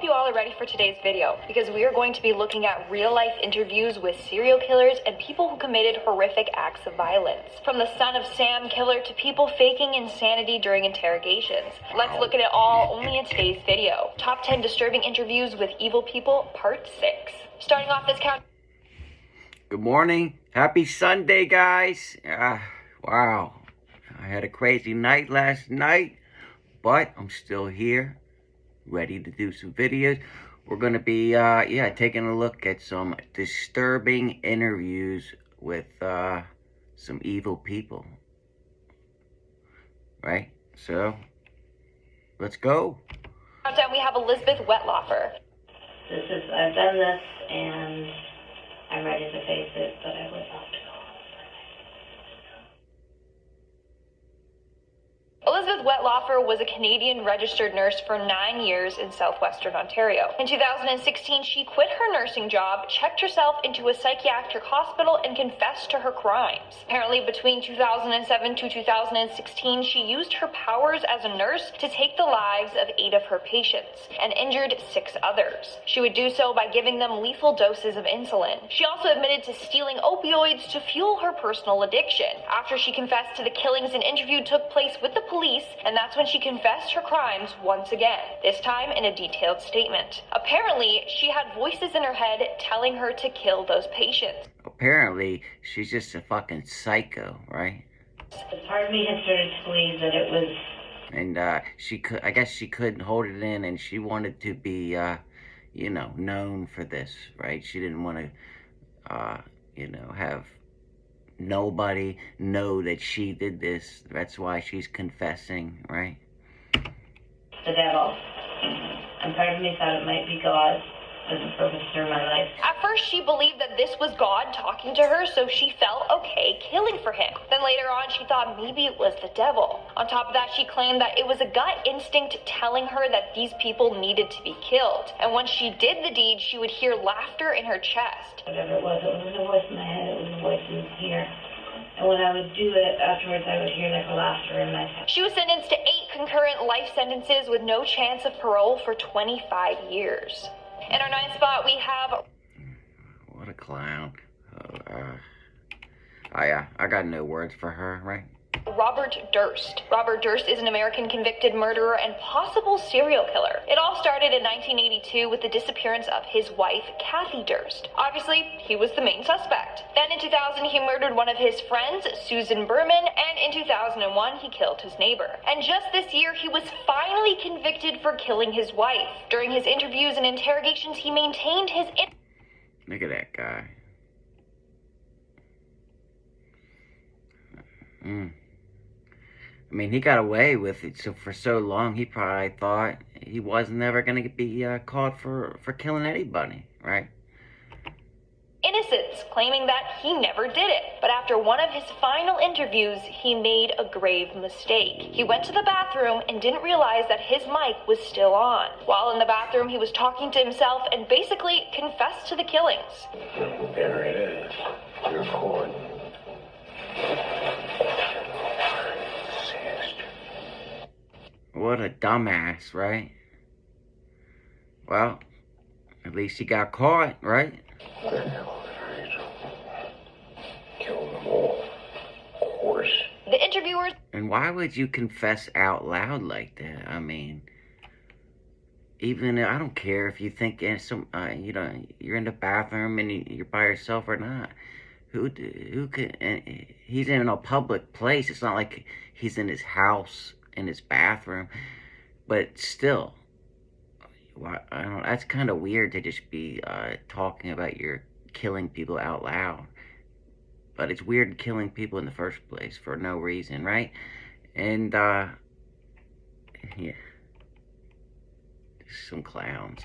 you all are ready for today's video, because we are going to be looking at real-life interviews with serial killers and people who committed horrific acts of violence. From the son of Sam killer to people faking insanity during interrogations. Let's look at it all only in today's video. Top 10 disturbing interviews with evil people, part 6. Starting off this count. Good morning. Happy Sunday, guys. Wow. I had a crazy night last night, but I'm still here, ready to do some videos. We're going to be, taking a look at some disturbing interviews with some evil people. Right? So, let's go. Down we have Elizabeth Wetlaufer. I've done this, and I'm ready to face it, but I would love to go. Elizabeth Wetlaufer was a Canadian registered nurse for 9 years in southwestern Ontario. In 2016, she quit her nursing job, checked herself into a psychiatric hospital, and confessed to her crimes. Apparently, between 2007 to 2016, she used her powers as a nurse to take the lives of 8 of her patients and injured 6 others. She would do so by giving them lethal doses of insulin. She also admitted to stealing opioids to fuel her personal addiction. After she confessed to the killings, an interview took place with the police, and that's when she confessed her crimes once again, this time in a detailed statement. Apparently, she had voices in her head telling her to kill those patients. Apparently, she's just a fucking psycho, right? Part of me had started to believe that it was... And I guess she couldn't hold it in, and she wanted to be, known for this, right? She didn't want to, have nobody know that she did this. That's why she's confessing, right? The devil. And part of me thought it might be God as a purpose through my life. At first, she believed that this was God talking to her, so she felt okay killing for him. Then later on, she thought maybe it was the devil. On top of that, she claimed that it was a gut instinct telling her that these people needed to be killed. And once she did the deed, she would hear laughter in her chest. Whatever it wasn't a voice in my head, it was a voice in here. And when I would do it, afterwards I would hear like a laughter in my head. She was sentenced to 8 concurrent life sentences with no chance of parole for 25 years. In our 9th spot, we have... What a clown. I got no words for her, right? Robert Durst. Robert Durst is an American convicted murderer and possible serial killer. It all started in 1982 with the disappearance of his wife, Kathy Durst. Obviously, he was the main suspect. Then in 2000, he murdered one of his friends, Susan Berman, and in 2001, he killed his neighbor. And just this year, he was finally convicted for killing his wife. During his interviews and interrogations, he maintained his... Look at that guy. I mean, he got away with it for so long, he probably thought he wasn't ever going to be caught for killing anybody, right? Innocence, claiming that he never did it. But after one of his final interviews, he made a grave mistake. He went to the bathroom and didn't realize that his mic was still on. While in the bathroom, he was talking to himself and basically confessed to the killings. There it is. You're caught. What a dumbass, right? Well, at least he got caught, right? Kill them all, of course. The interviewers... And why would you confess out loud like that? I mean, even I don't care if you think you're in the bathroom and you're by yourself or not. Who can? And he's in a public place. It's not like he's in his house in his bathroom, but still, I don't know, that's kind of weird to just be talking about your killing people out loud. But it's weird killing people in the first place for no reason, right? And yeah, some clowns.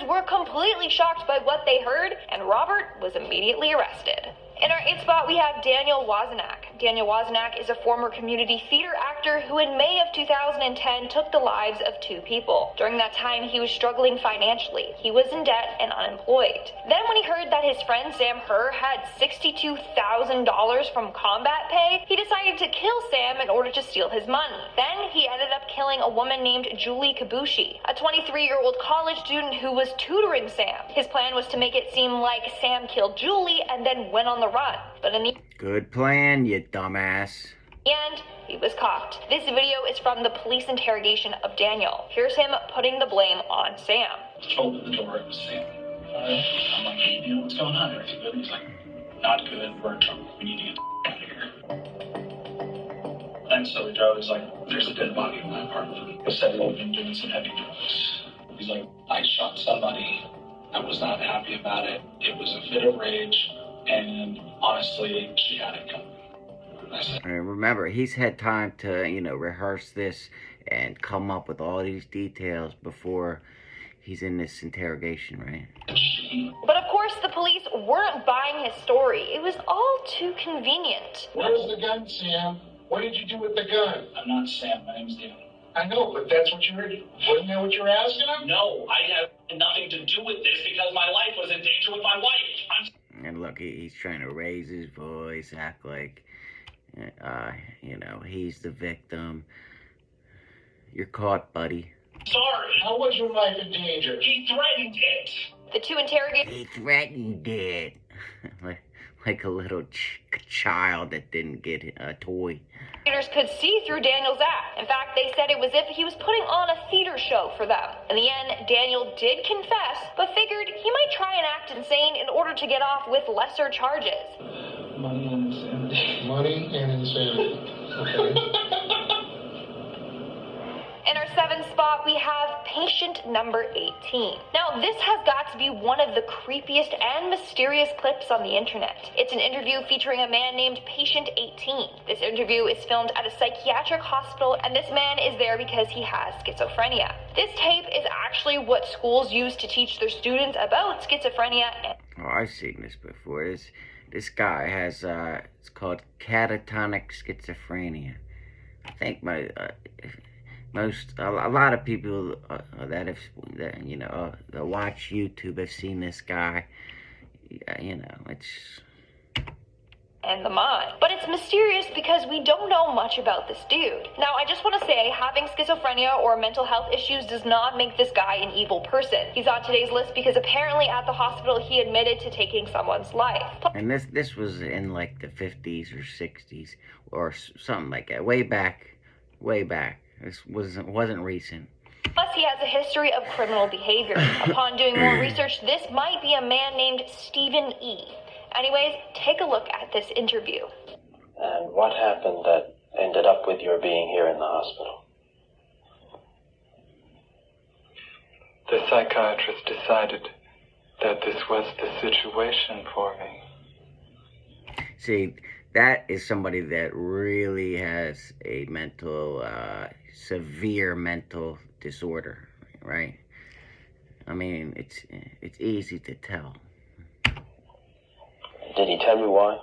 Were completely shocked by what they heard, and Robert was immediately arrested. In our 8th spot, we have Daniel Wozniak. Daniel Wozniak is a former community theater actor who in May of 2010 took the lives of 2 people. During that time, he was struggling financially. He was in debt and unemployed. Then when he heard that his friend Sam Herr had $62,000 from combat pay, he decided to kill Sam in order to steal his money. Then he ended up killing a woman named Julie Kabushi, a 23-year-old college student who was tutoring Sam. His plan was to make it seem like Sam killed Julie and then went on the run. But in the Good plan, you dumbass. end, he was caught. This video is from the police interrogation of Daniel. Here's him putting the blame on Sam. Opened the door, it was Sam. I'm like, hey, man, what's going on? Everything good? He's like, not good, we're in trouble. We need to get the out of here. And so we drove, he's like, there's a dead body in my apartment. He said he'd been doing some heavy drugs. He's like, I shot somebody. I was not happy about it. It was a fit of rage, and honestly, she had it coming. I said, Remember, he's had time to, rehearse this and come up with all these details before he's in this interrogation, right? But of course, the police weren't buying his story. It was all too convenient. Where's the gun, Sam? What did you do with the gun? I'm not Sam, my name's Daniel. I know, but that's what you were. Wasn't that what you were asking him? No, I have nothing to do with this because my life was in danger with my wife. And look, he's trying to raise his voice, act like, he's the victim. You're caught, buddy. Sorry. How was your life in danger? He threatened it. The 2 interrogators He threatened it. like a little child that didn't get a toy. could see through Daniel's act. In fact, they said it was as if he was putting on a theater show for them. In the end, Daniel did confess, but figured he might try and act insane in order to get off with lesser charges. Money and insanity. Money and insanity. Okay. In our 7th spot, we have patient number 18. Now, this has got to be one of the creepiest and mysterious clips on the internet. It's an interview featuring a man named Patient 18. This interview is filmed at a psychiatric hospital, and this man is there because he has schizophrenia. This tape is actually what schools use to teach their students about schizophrenia. Oh, I've seen this before. This guy has, it's called catatonic schizophrenia. I think a lot of people that watch YouTube have seen this guy. It's And the mind. But it's mysterious because we don't know much about this dude. Now, I just want to say, having schizophrenia or mental health issues does not make this guy an evil person. He's on today's list because apparently at the hospital he admitted to taking someone's life. and this was in like the 50s or 60s or something like that. Way back. This wasn't recent. Plus, he has a history of criminal behavior. Upon doing more research, this might be a man named Stephen E. Anyways, take a look at this interview. And what happened that ended up with your being here in the hospital? The psychiatrist decided that this was the situation for me. See, that is somebody that really has a severe mental disorder, right? I mean, it's easy to tell. Did he tell you why?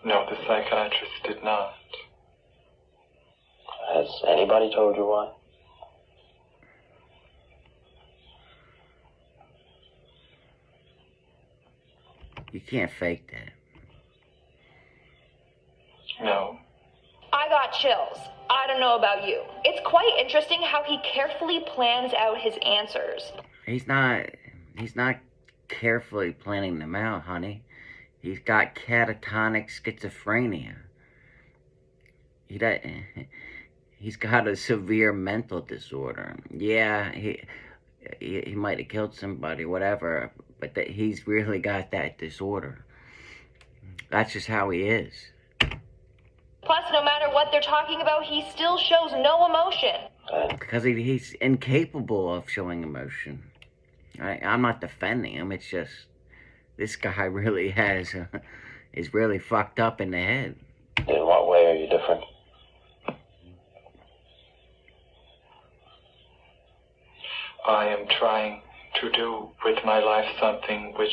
No, the psychiatrist did not. Has anybody told you why? You can't fake that. No. I got chills. I don't know about you. It's quite interesting how he carefully plans out his answers. He's not carefully planning them out, honey. He's got catatonic schizophrenia. He's got a severe mental disorder. Yeah, he might have killed somebody, whatever, but he's really got that disorder. That's just how he is. Plus, no matter what they're talking about, he still shows no emotion. Because he's incapable of showing emotion. I'm not defending him. It's just this guy really is really fucked up in the head. In what way are you different? I am trying to do with my life something which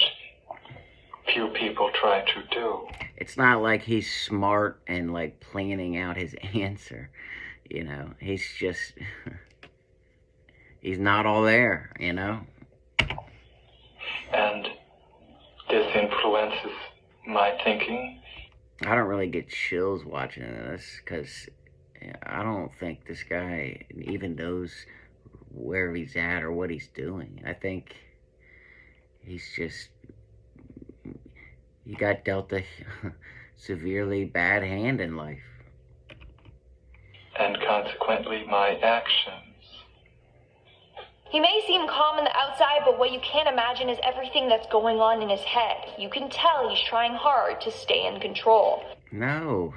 few people try to do. It's not like he's smart and like planning out his answer, you know. He's just, he's not all there, you know. And this influences my thinking. I don't really get chills watching this because I don't think this guy even knows where he's at or what he's doing. I think he's just, he got dealt a severely bad hand in life. And consequently, my actions. He may seem calm on the outside, but what you can't imagine is everything that's going on in his head. You can tell he's trying hard to stay in control. No,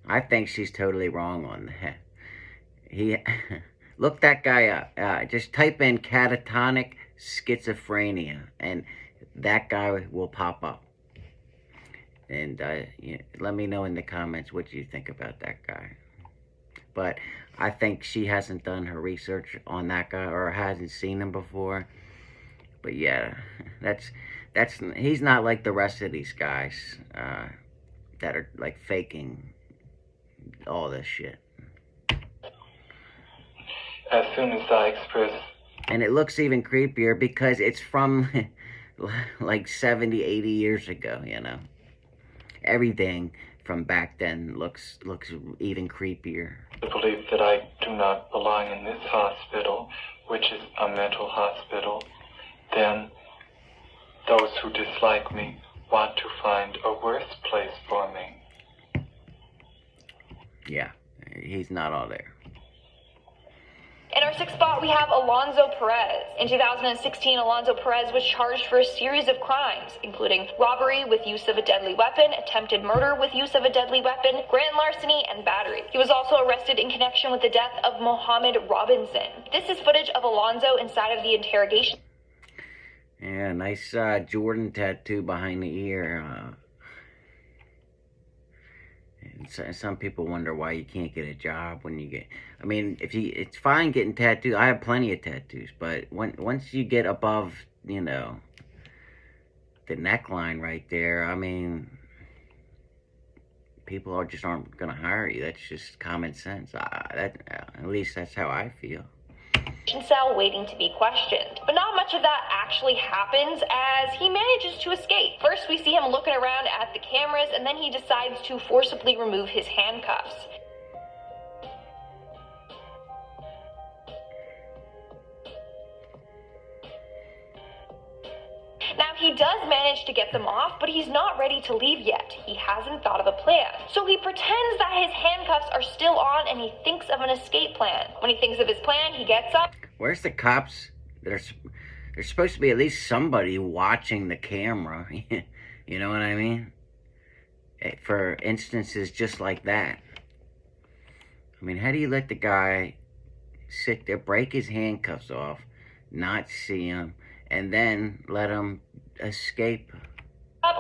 I think she's totally wrong on that. Look that guy up. Just type in catatonic schizophrenia, and that guy will pop up. And let me know in the comments what you think about that guy. But I think she hasn't done her research on that guy or hasn't seen him before. But yeah, he's not like the rest of these guys that are like faking all this shit. As soon as I express... And it looks even creepier because it's from like 70, 80 years ago, you know. Everything from back then looks even creepier. The belief that I do not belong in this hospital, which is a mental hospital, then those who dislike me want to find a worse place for me. Yeah, he's not all there. In our sixth spot, we have Alonzo Perez. In 2016, Alonzo Perez was charged for a series of crimes, including robbery with use of a deadly weapon, attempted murder with use of a deadly weapon, grand larceny, and battery. He was also arrested in connection with the death of Mohammed Robinson. This is footage of Alonzo inside of the interrogation. Yeah, nice Jordan tattoo behind the ear. Some people wonder why you can't get a job when you get... I mean, it's fine getting tattoos. I have plenty of tattoos, but once you get above, you know, the neckline right there, I mean, people aren't going to hire you. That's just common sense. At least that's how I feel. Cell waiting to be questioned. But not much of that actually happens as he manages to escape. First, we see him looking around at the cameras, and then he decides to forcibly remove his handcuffs. Now, he does manage to get them off, but he's not ready to leave yet. He hasn't thought of a plan. So he pretends that his handcuffs are still on, and he thinks of an escape plan. When he thinks of his plan, he gets up. Where's the cops? There's supposed to be at least somebody watching the camera. You know what I mean? For instances just like that. I mean, how do you let the guy sit there, break his handcuffs off, not see him, and then let him escape?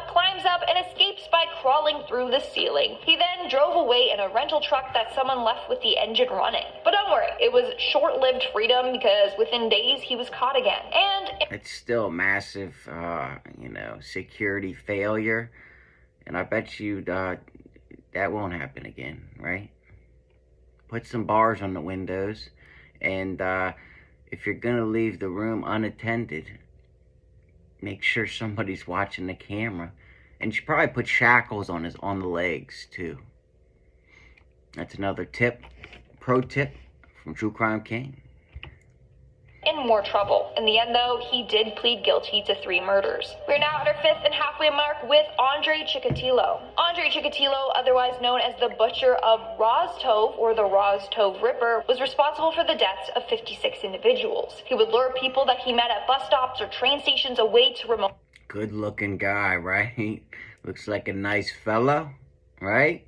Climbs up and escapes by crawling through the ceiling. He then drove away in a rental truck that someone left with the engine running. But don't worry, it was short-lived freedom because within days he was caught again. And it's still massive, you know, security failure. And I bet you that won't happen again, right? Put some bars on the windows, and if you're gonna leave the room unattended, make sure somebody's watching the camera. And you should probably put shackles on the legs too. That's another tip, pro tip from TrueCrimeKing. in more trouble. In the end, though, he did plead guilty to 3 murders. We're now at our 5th and halfway mark with Andre Chicatilo. Andre Chicatilo, otherwise known as the Butcher of Rostov, or the Rostov Ripper, was responsible for the deaths of 56 individuals. He would lure people that he met at bus stops or train stations away to remote... Good-looking guy, right? Looks like a nice fellow, right?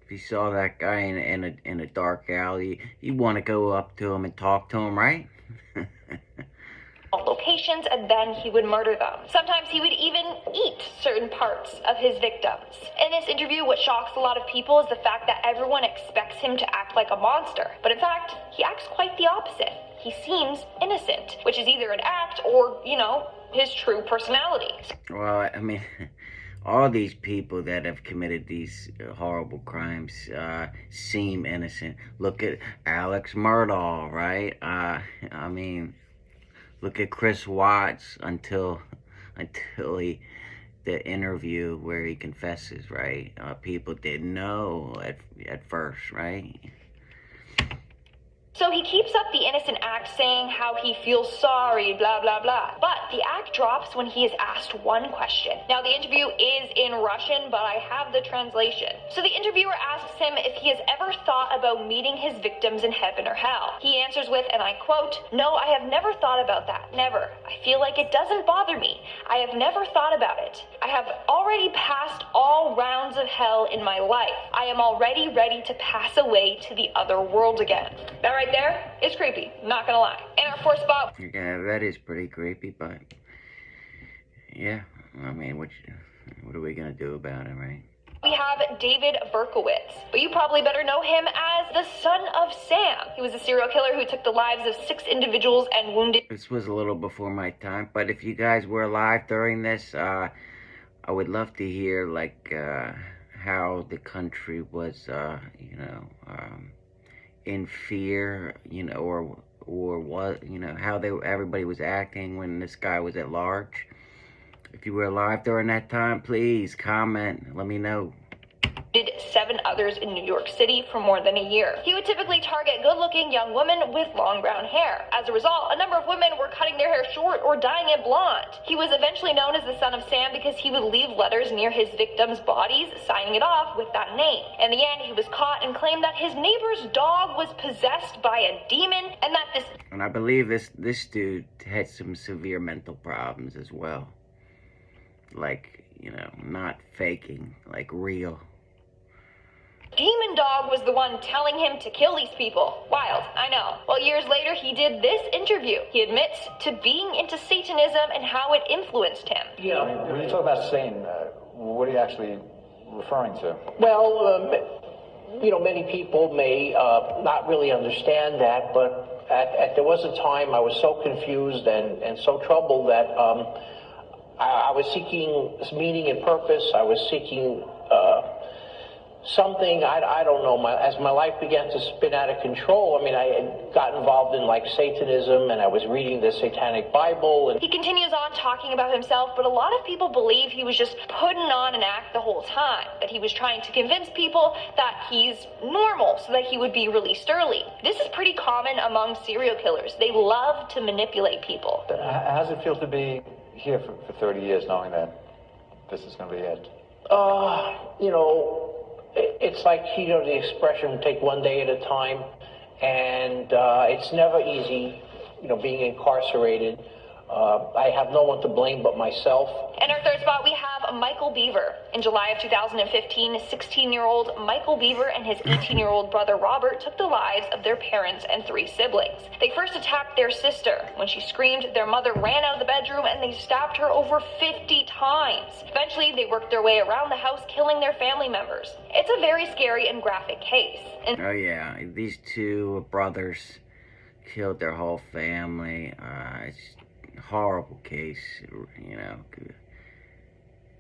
If you saw that guy in a dark alley, you'd want to go up to him and talk to him, right? locations, and then he would murder them. Sometimes he would even eat certain parts of his victims. In this interview, what shocks a lot of people is the fact that everyone expects him to act like a monster. But in fact, he acts quite the opposite. He seems innocent, which is either an act or, you know, his true personality. Well, I mean, all these people that have committed these horrible crimes seem innocent. Look at Alex Murdaugh, right? I mean, look at Chris Watts until the interview where he confesses, right? People didn't know at first, right? So he keeps up the innocent act saying how he feels sorry, blah, blah, blah. But the act drops when he is asked one question. Now, the interview is in Russian, but I have the translation. So the interviewer asks him if he has ever thought about meeting his victims in heaven or hell. He answers with, and I quote, "No, I have never thought about that. Never. I feel like it doesn't bother me. I have never thought about it. I have already passed all rounds of hell in my life. I am already ready to pass away to the other world again." That right there is creepy, not gonna lie. In our fourth spot, Yeah, that is pretty creepy, but yeah, I mean, what are we gonna do about it, right? we have David Berkowitz, but you probably better know him as the son of Sam. He was a serial killer who took the lives of 6 individuals and wounded. This was a little before my time, but if you guys were alive during this, I would love to hear, like, how the country was, in fear, or what, how everybody was acting when this guy was at large. If you were alive during that time, please comment, let me know. Did 7 others in New York City for more than a year. He would typically target good-looking young women with long brown hair. As a result, a number of women were cutting their hair short or dyeing it blonde. He was eventually known as the son of Sam because he would leave letters near his victims' bodies, signing it off with that name. In the end, he was caught and claimed that his neighbor's dog was possessed by a demon, and that this... And I believe this dude had some severe mental problems as well. Like, not faking, like real. demon dog was the one telling him to kill these people. Wild, I know. Well, years later, he did this interview. He admits to being into Satanism and how it influenced him. Yeah. When you talk about Satan, what are you actually referring to? Well, many people may not really understand that, but there was a time I was so confused and so troubled that I was seeking meaning and purpose. I was seeking something, I don't know, as my life began to spin out of control. I mean, I had got involved in like Satanism, and I was reading the Satanic Bible. And he continues on talking about himself, but a lot of people believe he was just putting on an act the whole time, that he was trying to convince people that he's normal so that he would be released early. This is pretty common among serial killers. They love to manipulate people. But how does it feel to be here for 30 years knowing that this is going to be it? It's like, the expression, take one day at a time, and it's never easy, being incarcerated. I have no one to blame but myself. In our third spot, we have Michael Beaver. In July of 2015, 16-year-old Michael Beaver and his 18-year-old brother Robert took the lives of their parents and 3 siblings. They first attacked their sister. When she screamed, their mother ran out of the bedroom and they stabbed her over 50 times. Eventually, they worked their way around the house, killing their family members. It's a very scary and graphic case. Oh yeah, these 2 brothers killed their whole family. It's horrible case,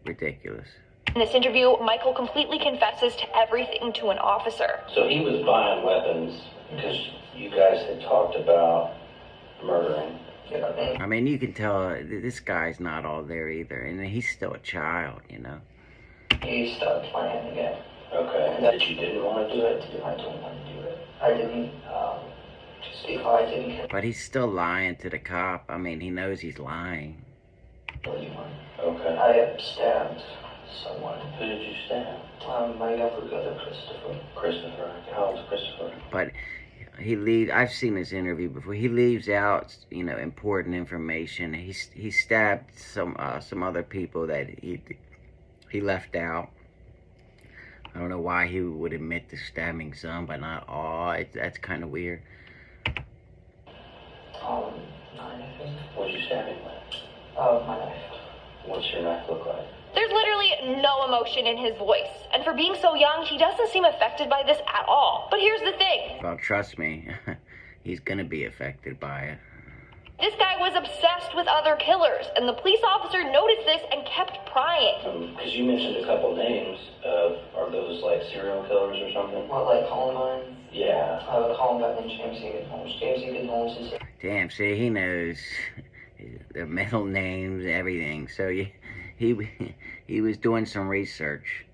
ridiculous. In this interview, Michael completely confesses to everything to an officer. So he was buying weapons because you guys had talked about murdering. I mean, you can tell this guy's not all there either, and he's still a child, He started playing again. Okay. That you didn't want to do it? I didn't want to do it. I didn't, just because I didn't. But he's still lying to the cop. I mean, he knows he's lying. Okay. I have stabbed someone. Who did you stab? My younger brother, Christopher. Christopher. How old is Christopher? But I've seen this interview before. He leaves out, important information. He stabbed some other people that he left out. I don't know why he would admit to stabbing some, but not all. That's kind of weird. 9, I think. What did you stab him with? My knife. What's your knife look like? There's literally no emotion in his voice. And for being so young, he doesn't seem affected by this at all. But here's the thing. Well, trust me, he's gonna be affected by it. This guy was obsessed with other killers, and the police officer noticed this and kept prying. Because you mentioned a couple names are those like serial killers or something? What, like Columbine? Yeah. Columbine and James Egan Holmes. James Egan Holmes is... Damn, see, he knows their middle names, everything. So he was doing some research.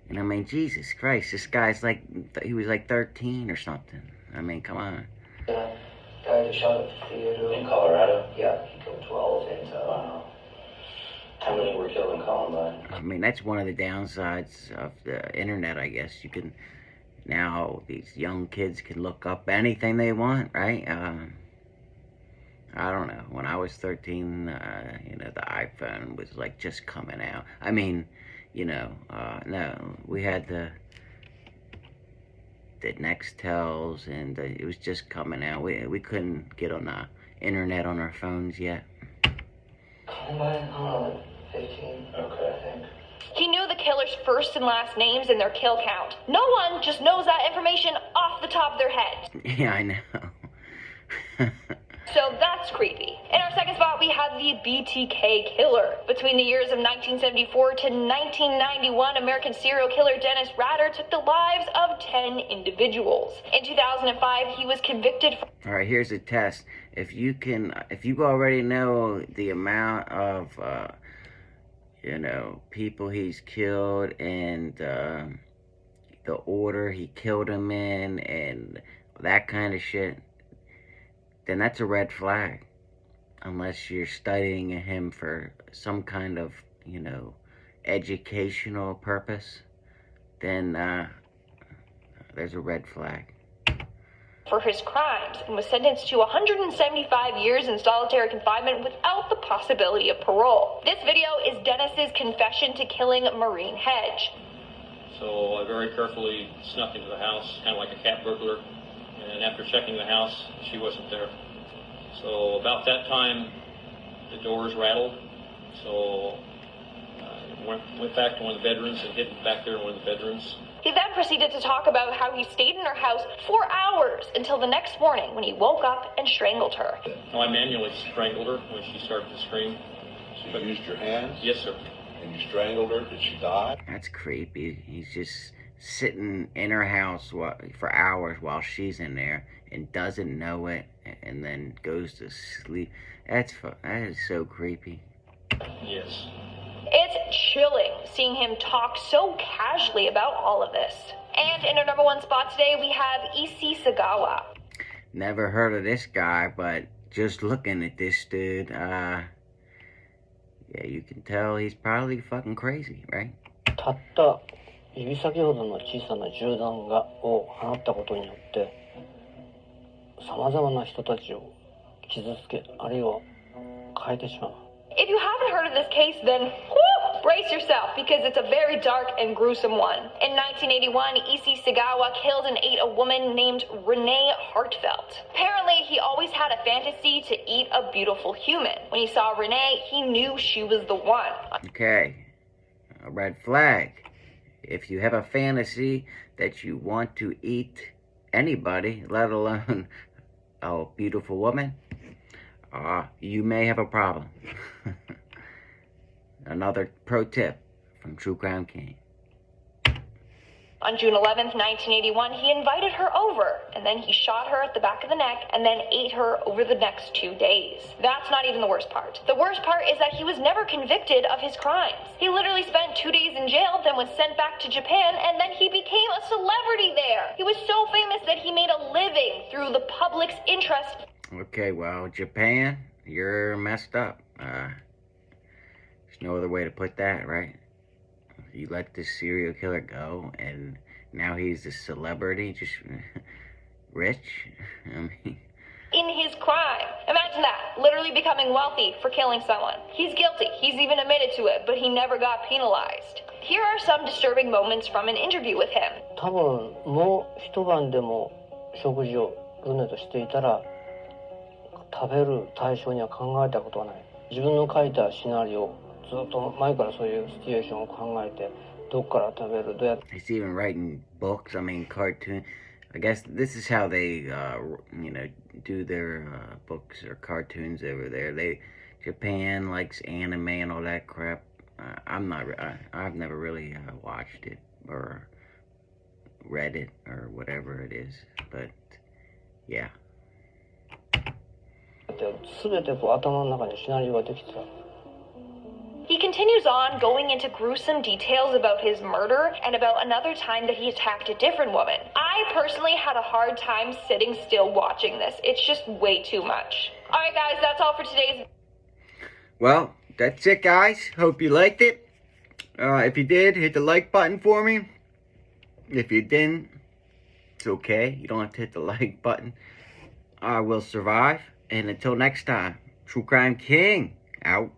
And I mean, Jesus Christ, this guy's like, he was like 13 or something. I mean, come on. Yeah, guy that shot at the theater. In Colorado? Yeah, he killed 12 and wow. How many were killed in Columbine? I mean, that's one of the downsides of the internet, I guess. You can, now these young kids can look up anything they want, right? I don't know. When I was 13, you know, the iPhone was like just coming out. I mean, you know, no, we had the Nextels, and it was just coming out. We couldn't get on the internet on our phones yet. Columbine, I don't know, like 15. Okay, I think. He knew the killer's first and last names and their kill count. No one just knows that information off the top of their head. Yeah, I know. So that's creepy. In our second spot, we have the BTK killer. Between the years of 1974 to 1991, American serial killer Dennis Rader took the lives of 10 individuals. In 2005, he was convicted for... All right, here's a test. If you already know the amount of, you know, people he's killed and the order he killed them in and that kind of shit, then that's a red flag. Unless you're studying him for some kind of, you know, educational purpose, then there's a red flag. For his crimes, and was sentenced to 175 years in solitary confinement without the possibility of parole. This video is Dennis's confession to killing Maureen Hedge. So I very carefully snuck into the house, kind of like a cat burglar. And after checking the house, she wasn't there. So about that time, the doors rattled. So I went back to one of the bedrooms and hid back there in one of the bedrooms. He then proceeded to talk about how he stayed in her house for hours until the next morning when he woke up and strangled her. No, I manually strangled her when she started to scream. So you used your hands? Yes, sir. And you strangled her? Did she die? That's creepy. He's just sitting in her house for hours while she's in there and doesn't know it, and then goes to sleep. That is so creepy. Yes. It's chilling seeing him talk so casually about all of this. And in our number one spot today, we have Sagawa. Never heard of this guy, but just looking at this dude, yeah, you can tell he's probably fucking crazy, right? たった指先ほどの小さな銃弾を放ったことによって様々な人たちを傷つけ、あるいは変えてしまう。 If you haven't heard of this case, then brace yourself, because it's a very dark and gruesome one. In 1981, Sagawa killed and ate a woman named Renee Hartfelt. Apparently, he always had a fantasy to eat a beautiful human. When he saw Renee, he knew she was the one. Okay, a red flag. If you have a fantasy that you want to eat anybody, let alone a beautiful woman, you may have a problem. Another pro tip from TrueCrimeKing. On June 11th, 1981, he invited her over, and then he shot her at the back of the neck and then ate her over the next 2 days. That's not even the worst part. The worst part is that he was never convicted of his crimes. He literally spent 2 days in jail, then was sent back to Japan, and then he became a celebrity there. He was so famous that he made a living through the public's interest. Okay, well, Japan, you're messed up. There's no other way to put that, right? You let this serial killer go, and now he's a celebrity, just rich. I mean, in his crime. Imagine that, literally becoming wealthy for killing someone. He's guilty, he's even admitted to it, but he never got penalized. Here are some disturbing moments from an interview with him. 多分もう一晩でも食事をルネとしていたら食べる対象には考えたことはない。自分の書いたシナリオ、ずっと前からそういうシチュエーションを考えて、どっから食べる、どうやって。 He's even writing books, I mean, cartoon. I guess this is how they, do their books or cartoons over there. Japan likes anime and all that crap. I've never really watched it or read it or whatever it is, but yeah. 全てこう頭の中にシナリオができてた。 He continues on, going into gruesome details about his murder and about another time that he attacked a different woman. I personally had a hard time sitting still watching this. It's just way too much. Alright guys, that's all for today's... Well, that's it guys. Hope you liked it. If you did, hit the like button for me. If you didn't, it's okay. You don't have to hit the like button. I will survive. And until next time, True Crime King, out.